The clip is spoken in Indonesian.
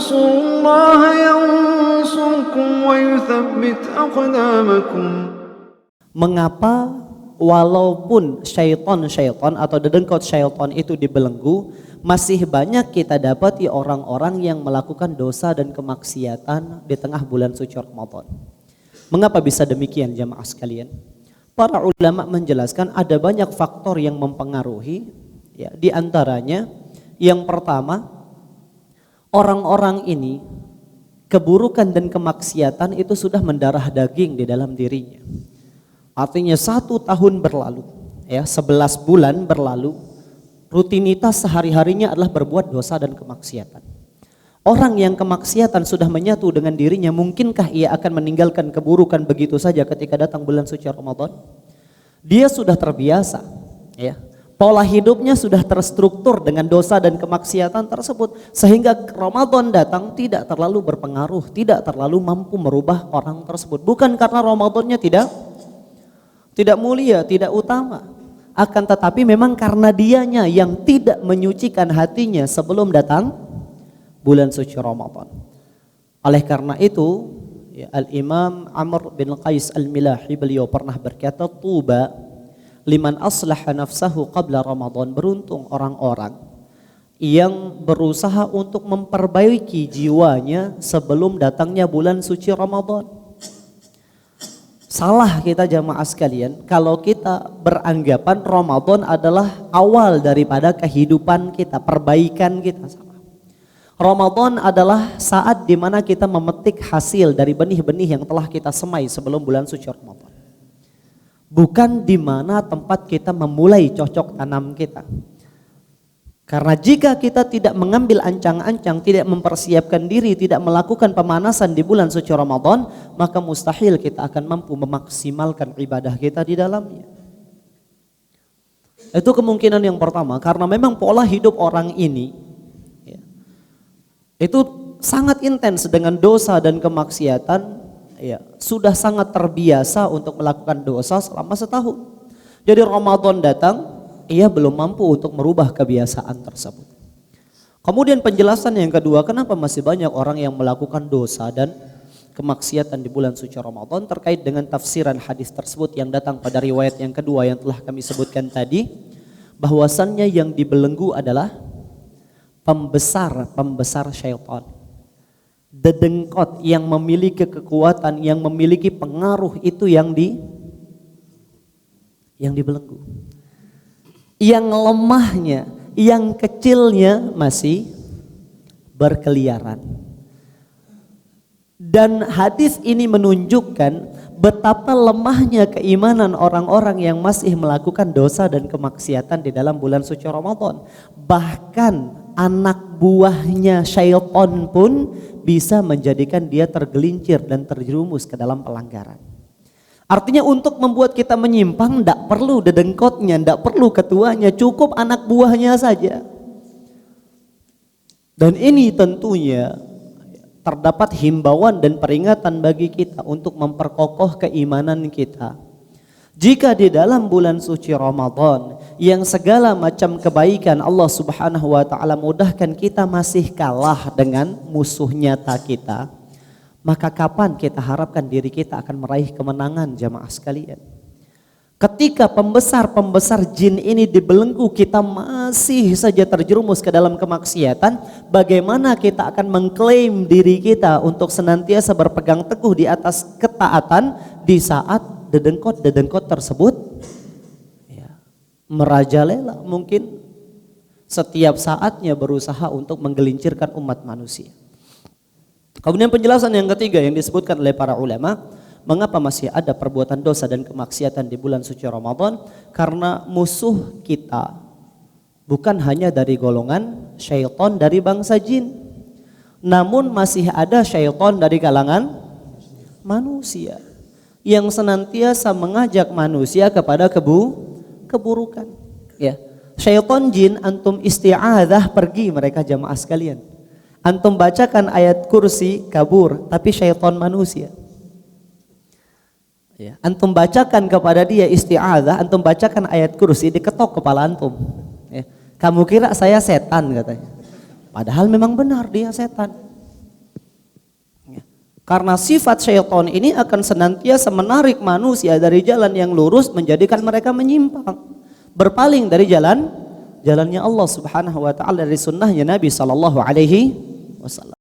تنصروا الله ينصركم ويثبت أقدامكم. Mengapa walaupun syaitan atau dedengkot syaitan itu dibelenggu, masih banyak kita dapati orang-orang yang melakukan dosa dan kemaksiatan di tengah bulan suci Ramadan? Mengapa bisa demikian jamaah sekalian? Para ulama menjelaskan ada banyak faktor yang mempengaruhi, ya, di antaranya yang pertama, orang-orang ini keburukan dan kemaksiatan itu sudah mendarah daging di dalam dirinya. Artinya 1 tahun berlalu, ya, 11 bulan berlalu, rutinitas sehari-harinya adalah berbuat dosa dan kemaksiatan. Orang yang kemaksiatan sudah menyatu dengan dirinya, mungkinkah ia akan meninggalkan keburukan begitu saja ketika datang bulan suci Ramadan? Dia sudah terbiasa, ya. Pola hidupnya sudah terstruktur dengan dosa dan kemaksiatan tersebut, sehingga Ramadan datang tidak terlalu berpengaruh, tidak terlalu mampu merubah orang tersebut. Bukan karena Ramadannya tidak mulia, tidak utama, akan tetapi memang karena dianya yang tidak menyucikan hatinya sebelum datang bulan suci Ramadan. Oleh karena itu, ya, Al-Imam Amr bin Qais Al-Milahi beliau pernah berkata, tuba liman aslaha nafsahu qabla Ramadan. Beruntung orang-orang yang berusaha untuk memperbaiki jiwanya sebelum datangnya bulan suci Ramadan. Salah kita jamaah sekalian kalau kita beranggapan Ramadan adalah awal daripada kehidupan kita, perbaikan kita. Ramadan adalah saat di mana kita memetik hasil dari benih-benih yang telah kita semai sebelum bulan suci Ramadan. Bukan di mana tempat kita memulai cocok tanam kita. Karena jika kita tidak mengambil ancang-ancang, tidak mempersiapkan diri, tidak melakukan pemanasan di bulan suci Ramadan, maka mustahil kita akan mampu memaksimalkan ibadah kita di dalamnya. Itu kemungkinan yang pertama, karena memang pola hidup orang ini itu sangat intens dengan dosa dan kemaksiatan, ya, sudah sangat terbiasa untuk melakukan dosa selama setahun. Jadi Ramadan datang, ia belum mampu untuk merubah kebiasaan tersebut. Kemudian penjelasan yang kedua, kenapa masih banyak orang yang melakukan dosa dan kemaksiatan di bulan suci Ramadan, terkait dengan tafsiran hadis tersebut yang datang pada riwayat yang kedua yang telah kami sebutkan tadi, bahwasannya yang dibelenggu adalah pembesar syaitan, dedengkot yang memiliki kekuatan, yang memiliki pengaruh, itu yang dibelenggu. Yang lemahnya, yang kecilnya masih berkeliaran. Dan hadis ini menunjukkan betapa lemahnya keimanan orang-orang yang masih melakukan dosa dan kemaksiatan di dalam bulan suci Ramadan. Bahkan anak buahnya syaitan pun bisa menjadikan dia tergelincir dan terjerumus ke dalam pelanggaran. Artinya untuk membuat kita menyimpang tidak perlu dedengkotnya, tidak perlu ketuanya, cukup anak buahnya saja. Dan ini tentunya terdapat himbauan dan peringatan bagi kita untuk memperkokoh keimanan kita. Jika di dalam bulan suci Ramadan yang segala macam kebaikan Allah Subhanahu wa taala mudahkan, kita masih kalah dengan musuh nyata kita, maka kapan kita harapkan diri kita akan meraih kemenangan jamaah sekalian? Ketika pembesar jin ini dibelenggu, kita masih saja terjerumus ke dalam kemaksiatan, bagaimana kita akan mengklaim diri kita untuk senantiasa berpegang teguh di atas ketaatan di saat dedengkot tersebut, ya, merajalela, mungkin setiap saatnya berusaha untuk menggelincirkan umat manusia. Kemudian penjelasan yang ketiga yang disebutkan oleh para ulama, mengapa masih ada perbuatan dosa dan kemaksiatan di bulan suci Ramadan? Karena musuh kita bukan hanya dari golongan syaitan dari bangsa jin, namun masih ada syaitan dari kalangan manusia yang senantiasa mengajak manusia kepada keburukan. Ya, syaitan jin, antum isti'adzah pergi mereka jamaah sekalian. Antum bacakan ayat kursi kabur, tapi syaitan manusia. Ya, antum bacakan kepada dia isti'adzah, antum bacakan ayat kursi, diketok kepala antum. Ya, kamu kira saya setan katanya. Padahal memang benar dia setan. Karena sifat syaitan ini akan senantiasa menarik manusia dari jalan yang lurus, menjadikan mereka menyimpang, berpaling dari jalannya Allah Subhanahu wa taala, dari sunnahnya Nabi sallallahu alaihi wasallam.